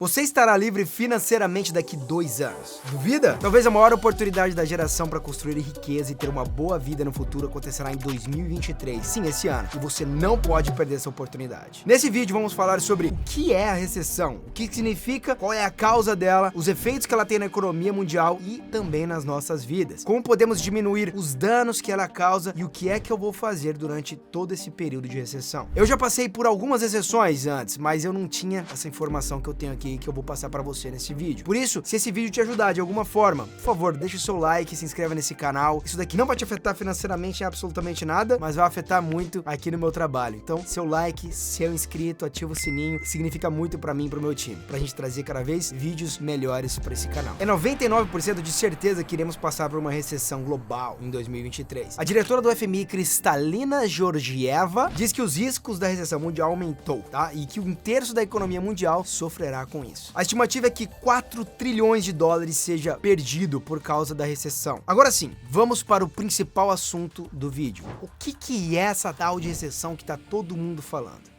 Você estará livre financeiramente daqui 2 anos. Duvida? Talvez a maior oportunidade da geração para construir riqueza e ter uma boa vida no futuro acontecerá em 2023. Sim, esse ano. E você não pode perder essa oportunidade. Nesse vídeo vamos falar sobre o que é a recessão, o que significa, qual é a causa dela, os efeitos que ela tem na economia mundial e também nas nossas vidas. Como podemos diminuir os danos que ela causa e o que é que eu vou fazer durante todo esse período de recessão. Eu já passei por algumas recessões antes, mas eu não tinha essa informação que eu tenho aqui que eu vou passar para você nesse vídeo. Por isso, se esse vídeo te ajudar de alguma forma, por favor, deixa o seu like, se inscreva nesse canal. Isso daqui não vai te afetar financeiramente em absolutamente nada, mas vai afetar muito aqui no meu trabalho. Então, seu like, seu inscrito, ativa o sininho, significa muito para mim e pro meu time, pra gente trazer cada vez vídeos melhores para esse canal. É 99% de certeza que iremos passar por uma recessão global em 2023. A diretora do FMI, Kristalina Georgieva, diz que os riscos da recessão mundial aumentou, tá? E que 1/3 da economia mundial sofrerá com isso. A estimativa é que 4 trilhões de dólares seja perdido por causa da recessão. Agora sim, vamos para o principal assunto do vídeo. O que é essa tal de recessão que tá todo mundo falando?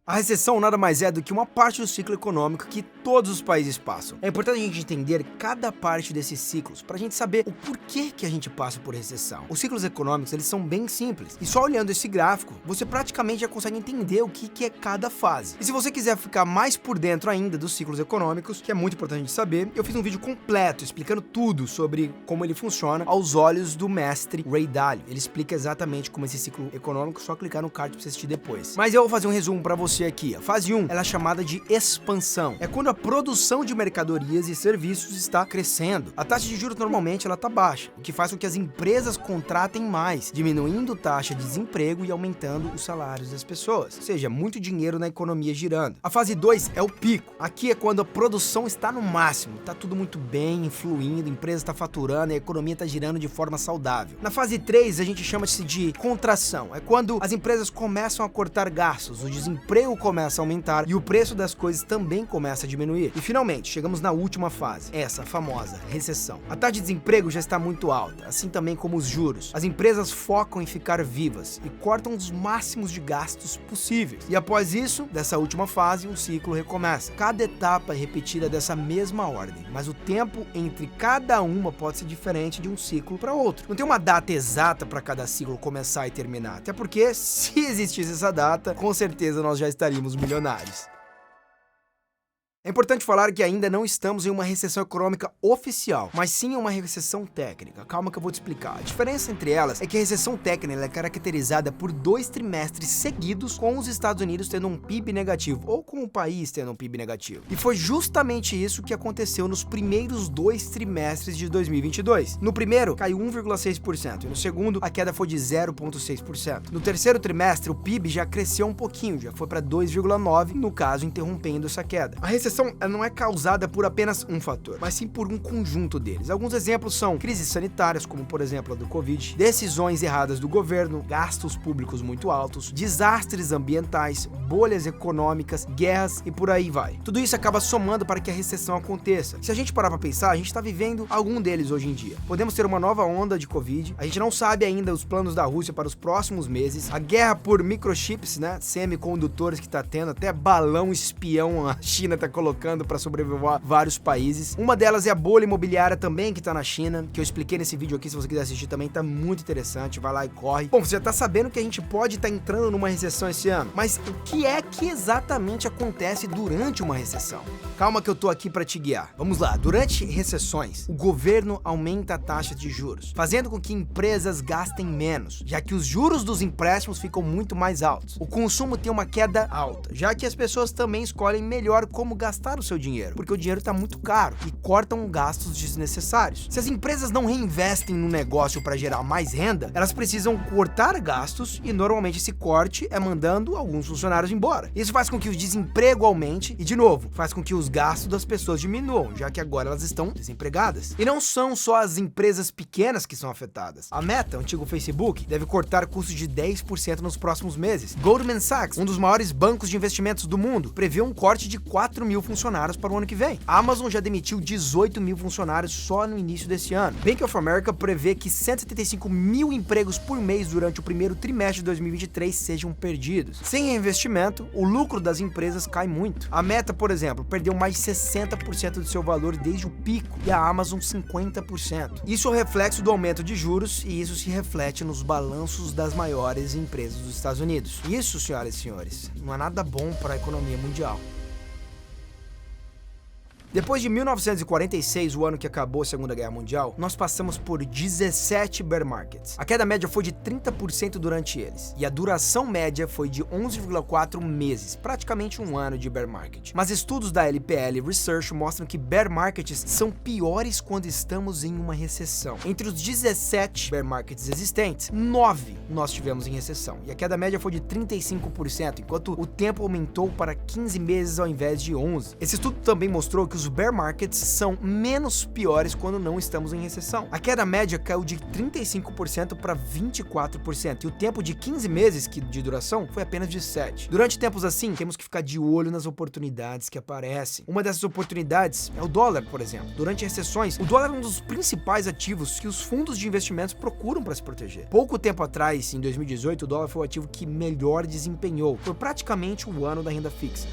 A recessão nada mais é do que uma parte do ciclo econômico que todos os países passam. É importante a gente entender cada parte desses ciclos para a gente saber o porquê que a gente passa por recessão. Os ciclos econômicos, eles são bem simples. E só olhando esse gráfico, você praticamente já consegue entender o que é cada fase. E se você quiser ficar mais por dentro ainda dos ciclos econômicos, que é muito importante de saber, eu fiz um vídeo completo explicando tudo sobre como ele funciona aos olhos do mestre Ray Dalio. Ele explica exatamente como esse ciclo econômico, só clicar no card para você assistir depois. Mas eu vou fazer um resumo para você aqui. A fase 1, ela é chamada de expansão. É quando a produção de mercadorias e serviços está crescendo. A taxa de juros normalmente ela está baixa, o que faz com que as empresas contratem mais, diminuindo a taxa de desemprego e aumentando os salários das pessoas. Ou seja, muito dinheiro na economia girando. A fase 2 é o pico. Aqui é quando a produção está no máximo, está tudo muito bem, fluindo, a empresa está faturando e a economia está girando de forma saudável. Na fase 3, a gente chama-se de contração. É quando as empresas começam a cortar gastos, o desemprego começa a aumentar e o preço das coisas também começa a diminuir. E finalmente, chegamos na última fase, essa famosa recessão. A taxa de desemprego já está muito alta, assim também como os juros. As empresas focam em ficar vivas e cortam os máximos de gastos possíveis. E após isso, dessa última fase, o ciclo recomeça. Cada etapa é repetida dessa mesma ordem, mas o tempo entre cada uma pode ser diferente de um ciclo para outro. Não tem uma data exata para cada ciclo começar e terminar, até porque se existisse essa data, com certeza nós já estaríamos milionários. É importante falar que ainda não estamos em uma recessão econômica oficial, mas sim em uma recessão técnica. Calma que eu vou te explicar. A diferença entre elas é que a recessão técnica é caracterizada por 2 trimestres seguidos com os Estados Unidos tendo um PIB negativo, ou com o país tendo um PIB negativo. E foi justamente isso que aconteceu nos primeiros 2 trimestres de 2022. No primeiro, caiu 1,6%, e no segundo, a queda foi de 0,6%. No terceiro trimestre, o PIB já cresceu um pouquinho, já foi para 2,9%, no caso, interrompendo essa queda. A recessão não é causada por apenas um fator, mas sim por um conjunto deles. Alguns exemplos são crises sanitárias, como por exemplo a do Covid, decisões erradas do governo, gastos públicos muito altos, desastres ambientais, bolhas econômicas, guerras e por aí vai. Tudo isso acaba somando para que a recessão aconteça. Se a gente parar para pensar, a gente está vivendo algum deles hoje em dia. Podemos ter uma nova onda de Covid, a gente não sabe ainda os planos da Rússia para os próximos meses, a guerra por microchips, né, semicondutores que está tendo, até balão espião a China está colocando para sobreviver vários países. Uma delas é a bolha imobiliária também que tá na China, que eu expliquei nesse vídeo aqui, se você quiser assistir também, tá muito interessante, vai lá e corre. Bom, você já tá sabendo que a gente pode estar entrando numa recessão esse ano, mas o que é que exatamente acontece durante uma recessão? Calma que eu tô aqui para te guiar. Vamos lá, durante recessões, o governo aumenta a taxa de juros, fazendo com que empresas gastem menos, já que os juros dos empréstimos ficam muito mais altos. O consumo tem uma queda alta, já que as pessoas também escolhem melhor como gastar o seu dinheiro, porque o dinheiro está muito caro e cortam gastos desnecessários. Se as empresas não reinvestem no negócio para gerar mais renda, elas precisam cortar gastos e normalmente esse corte é mandando alguns funcionários embora. Isso faz com que o desemprego aumente e, de novo, faz com que os gastos das pessoas diminuam, já que agora elas estão desempregadas. E não são só as empresas pequenas que são afetadas. A Meta, antigo Facebook, deve cortar custos de 10% nos próximos meses. Goldman Sachs, um dos maiores bancos de investimentos do mundo, prevê um corte de 4 mil funcionários para o ano que vem. A Amazon já demitiu 18 mil funcionários só no início desse ano. Bank of America prevê que 175 mil empregos por mês durante o primeiro trimestre de 2023 sejam perdidos. Sem reinvestimento, o lucro das empresas cai muito. A Meta, por exemplo, perdeu mais de 60% do seu valor desde o pico e a Amazon 50%. Isso é o reflexo do aumento de juros e isso se reflete nos balanços das maiores empresas dos Estados Unidos. Isso, senhoras e senhores, não é nada bom para a economia mundial. Depois de 1946, o ano que acabou a Segunda Guerra Mundial, nós passamos por 17 bear markets. A queda média foi de 30% durante eles, e a duração média foi de 11,4 meses, praticamente um ano de bear market. Mas estudos da LPL Research mostram que bear markets são piores quando estamos em uma recessão. Entre os 17 bear markets existentes, 9 nós tivemos em recessão, e a queda média foi de 35%, enquanto o tempo aumentou para 15 meses ao invés de 11. Esse estudo também mostrou que os bear markets são menos piores quando não estamos em recessão. A queda média caiu de 35% para 24%, e o tempo de 15 meses de duração foi apenas de 7. Durante tempos assim, temos que ficar de olho nas oportunidades que aparecem. Uma dessas oportunidades é o dólar, por exemplo. Durante recessões, o dólar é um dos principais ativos que os fundos de investimentos procuram para se proteger. Pouco tempo atrás, em 2018, o dólar foi o ativo que melhor desempenhou. Foi praticamente o ano da renda fixa.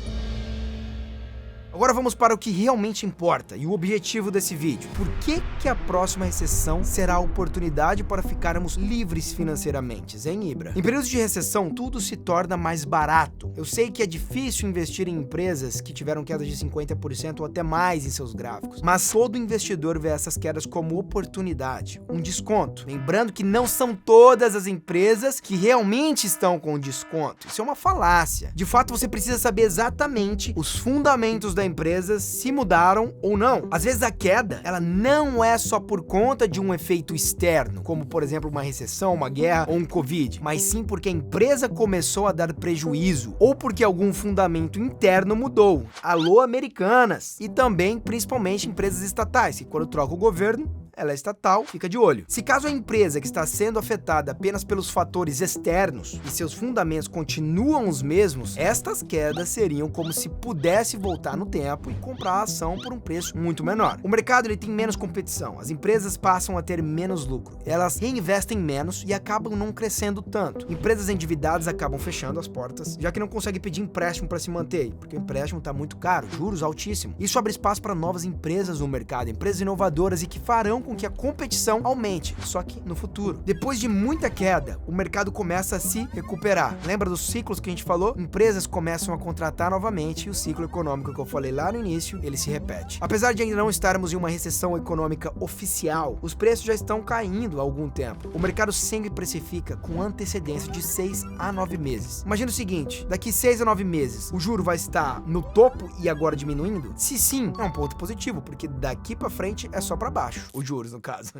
Agora vamos para o que realmente importa e o objetivo desse vídeo. Por que a próxima recessão será a oportunidade para ficarmos livres financeiramente, hein, Ibra? Em períodos de recessão, tudo se torna mais barato. Eu sei que é difícil investir em empresas que tiveram quedas de 50% ou até mais em seus gráficos, mas todo investidor vê essas quedas como oportunidade, um desconto. Lembrando que não são todas as empresas que realmente estão com desconto. Isso é uma falácia. De fato, você precisa saber exatamente os fundamentos da empresa, se mudaram ou não. Às vezes a queda, ela não é só por conta de um efeito externo, como por exemplo uma recessão, uma guerra ou um Covid, mas sim porque a empresa começou a dar prejuízo ou porque algum fundamento interno mudou. Alô, Americanas! E também, principalmente, empresas estatais, que quando troca o governo, ela é estatal, fica de olho. Se caso a empresa que está sendo afetada apenas pelos fatores externos e seus fundamentos continuam os mesmos, estas quedas seriam como se pudesse voltar no tempo e comprar a ação por um preço muito menor. O mercado ele tem menos competição, as empresas passam a ter menos lucro, elas reinvestem menos e acabam não crescendo tanto. Empresas endividadas acabam fechando as portas, já que não conseguem pedir empréstimo para se manter, porque o empréstimo está muito caro, juros altíssimos. Isso abre espaço para novas empresas no mercado, empresas inovadoras e que farão com que a competição aumente, só que no futuro. Depois de muita queda, o mercado começa a se recuperar. Lembra dos ciclos que a gente falou? Empresas começam a contratar novamente e o ciclo econômico que eu falei lá no início, ele se repete. Apesar de ainda não estarmos em uma recessão econômica oficial, os preços já estão caindo há algum tempo. O mercado sempre precifica com antecedência de 6 a 9 meses. Imagina o seguinte, daqui 6 a 9 meses, o juro vai estar no topo e agora diminuindo? Se sim, é um ponto positivo, porque daqui para frente é só para baixo, os juros no caso.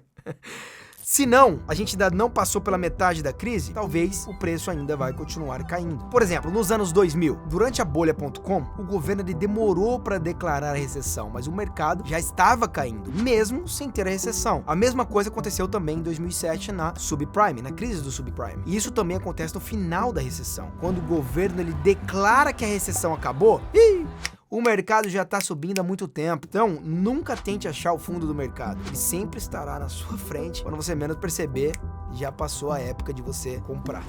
Se não, a gente ainda não passou pela metade da crise, talvez o preço ainda vai continuar caindo. Por exemplo, nos anos 2000, durante a bolha.com, o governo ele demorou para declarar a recessão, mas o mercado já estava caindo, mesmo sem ter a recessão. A mesma coisa aconteceu também em 2007 na subprime, na crise do subprime. E isso também acontece no final da recessão, quando o governo ele declara que a recessão acabou. O mercado já está subindo há muito tempo, então nunca tente achar o fundo do mercado. Ele sempre estará na sua frente. Quando você menos perceber, já passou a época de você comprar.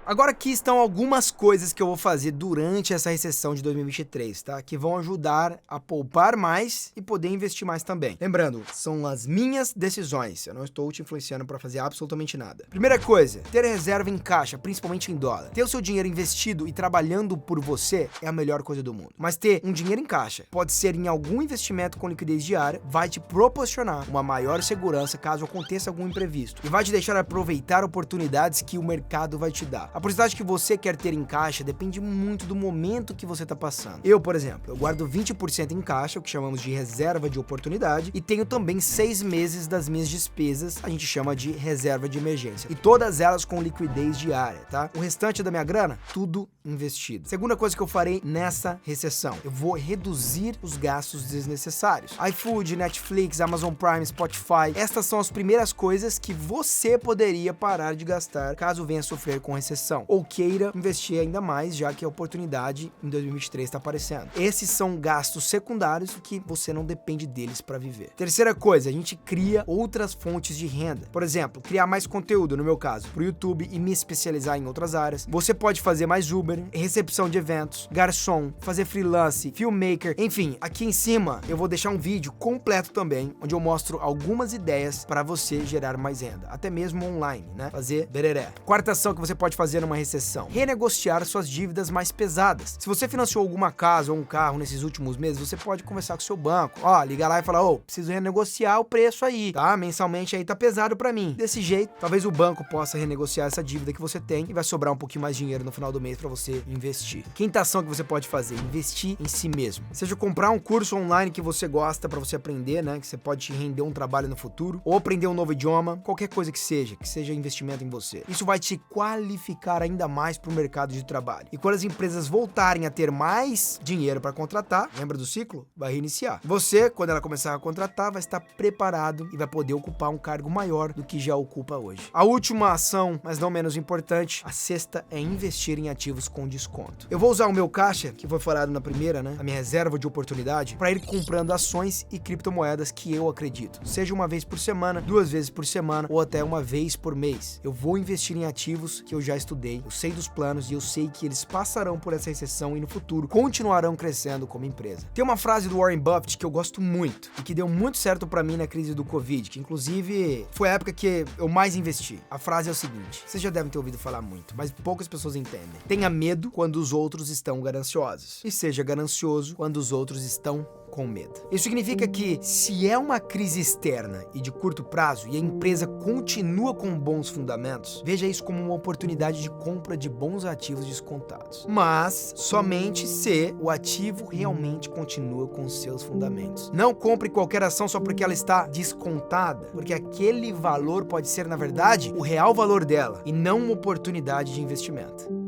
Agora aqui estão algumas coisas que eu vou fazer durante essa recessão de 2023, tá? Que vão ajudar a poupar mais e poder investir mais também. Lembrando, são as minhas decisões. Eu não estou te influenciando para fazer absolutamente nada. Primeira coisa, ter reserva em caixa, principalmente em dólar. Ter o seu dinheiro investido e trabalhando por você é a melhor coisa do mundo. Mas ter um dinheiro em caixa, pode ser em algum investimento com liquidez diária, vai te proporcionar uma maior segurança caso aconteça algum imprevisto. E vai te deixar aproveitar oportunidades que o mercado vai te dar. A porcentagem que você quer ter em caixa depende muito do momento que você está passando. Eu, por exemplo, eu guardo 20% em caixa, o que chamamos de reserva de oportunidade, e tenho também 6 meses das minhas despesas, a gente chama de reserva de emergência. E todas elas com liquidez diária, tá? O restante da minha grana, tudo investido. Segunda coisa que eu farei nessa recessão, eu vou reduzir os gastos desnecessários. iFood, Netflix, Amazon Prime, Spotify, estas são as primeiras coisas que você poderia parar de gastar caso venha sofrer com recessão, ou queira investir ainda mais, já que a oportunidade em 2023 está aparecendo. Esses são gastos secundários que você não depende deles para viver. Terceira coisa, a gente cria outras fontes de renda. Por exemplo, criar mais conteúdo, no meu caso, pro YouTube e me especializar em outras áreas. Você pode fazer mais Uber, recepção de eventos, garçom, fazer freelance, filmmaker, enfim, aqui em cima eu vou deixar um vídeo completo também, onde eu mostro algumas ideias para você gerar mais renda, até mesmo online, né? Fazer bereré. Quarta ação que você pode fazer numa recessão: renegociar suas dívidas mais pesadas. Se você financiou alguma casa ou um carro nesses últimos meses, você pode conversar com o seu banco. Ó, liga lá e fala: ô, preciso renegociar o preço aí, tá? Mensalmente aí tá pesado para mim. Desse jeito, talvez o banco possa renegociar essa dívida que você tem e vai sobrar um pouquinho mais de dinheiro no final do mês para você investir. Quinta ação que você pode fazer: investir em si mesmo. Seja comprar um curso online que você gosta para você aprender, né? Que você pode te render um trabalho no futuro, ou aprender um novo idioma, qualquer coisa que seja investimento em você. Isso vai te qualificar ainda mais para o mercado de trabalho. E quando as empresas voltarem a ter mais dinheiro para contratar, lembra do ciclo? Vai reiniciar. Você, quando ela começar a contratar, vai estar preparado e vai poder ocupar um cargo maior do que já ocupa hoje. A última ação, mas não menos importante, a sexta, é investir em ativos com desconto. Eu vou usar o meu caixa, que foi falado na primeira, né? A minha reserva de oportunidade, para ir comprando ações e criptomoedas que eu acredito. Seja uma vez por semana, 2 vezes por semana ou até uma vez por mês. Eu vou investir em ativos que eu já estudei, eu sei dos planos e eu sei que eles passarão por essa recessão e no futuro continuarão crescendo como empresa. Tem uma frase do Warren Buffett que eu gosto muito e que deu muito certo para mim na crise do Covid, que inclusive foi a época que eu mais investi. A frase é o seguinte: vocês já devem ter ouvido falar muito, mas poucas pessoas entendem. Tenha medo quando os outros estão gananciosos e seja ganancioso quando os outros estão com medo. Isso significa que, se é uma crise externa e de curto prazo e a empresa continua com bons fundamentos, veja isso como uma oportunidade de compra de bons ativos descontados. Mas somente se o ativo realmente continua com seus fundamentos. Não compre qualquer ação só porque ela está descontada, porque aquele valor pode ser, na verdade, o real valor dela e não uma oportunidade de investimento.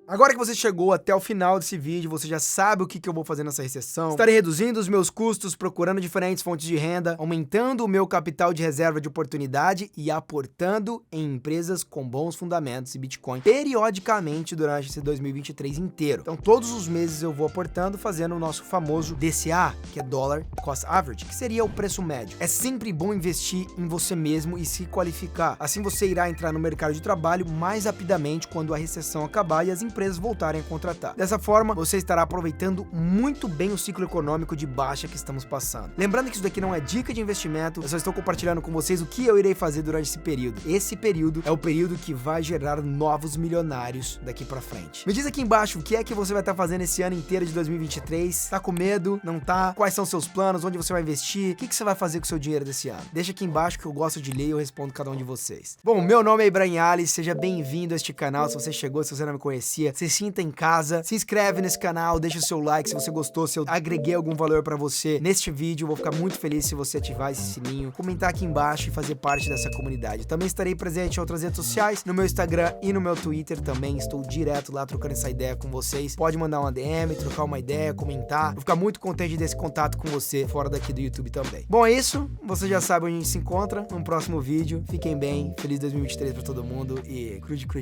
Agora que você chegou até o final desse vídeo, você já sabe o que eu vou fazer nessa recessão. Estarei reduzindo os meus custos, procurando diferentes fontes de renda, aumentando o meu capital de reserva de oportunidade e aportando em empresas com bons fundamentos e Bitcoin periodicamente durante esse 2023 inteiro. Então, todos os meses eu vou aportando, fazendo o nosso famoso DCA, que é Dollar Cost Average, que seria o preço médio. É sempre bom investir em você mesmo e se qualificar. Assim você irá entrar no mercado de trabalho mais rapidamente quando a recessão acabar e as empresas voltarem a contratar. Dessa forma, você estará aproveitando muito bem o ciclo econômico de baixa que estamos passando. Lembrando que isso daqui não é dica de investimento, eu só estou compartilhando com vocês o que eu irei fazer durante esse período. Esse período é o período que vai gerar novos milionários daqui pra frente. Me diz aqui embaixo o que é que você vai estar fazendo esse ano inteiro de 2023. Tá com medo? Não tá? Quais são seus planos? Onde você vai investir? O que você vai fazer com o seu dinheiro desse ano? Deixa aqui embaixo que eu gosto de ler e eu respondo cada um de vocês. Bom, meu nome é Ibrahim Ali, seja bem-vindo a este canal. Se você chegou, se você não me conhecia, se sinta em casa, se inscreve nesse canal, deixa o seu like se você gostou, se eu agreguei algum valor pra você neste vídeo. Eu vou ficar muito feliz se você ativar esse sininho, comentar aqui embaixo e fazer parte dessa comunidade. Também estarei presente em outras redes sociais, no meu Instagram e no meu Twitter também, estou direto lá trocando essa ideia com vocês. Pode mandar uma DM, trocar uma ideia, comentar. Vou ficar muito contente desse contato com você fora daqui do YouTube também. Bom, é isso, você já sabe onde a gente se encontra num próximo vídeo. Fiquem bem, feliz 2023 pra todo mundo e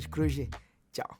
cruze. Tchau.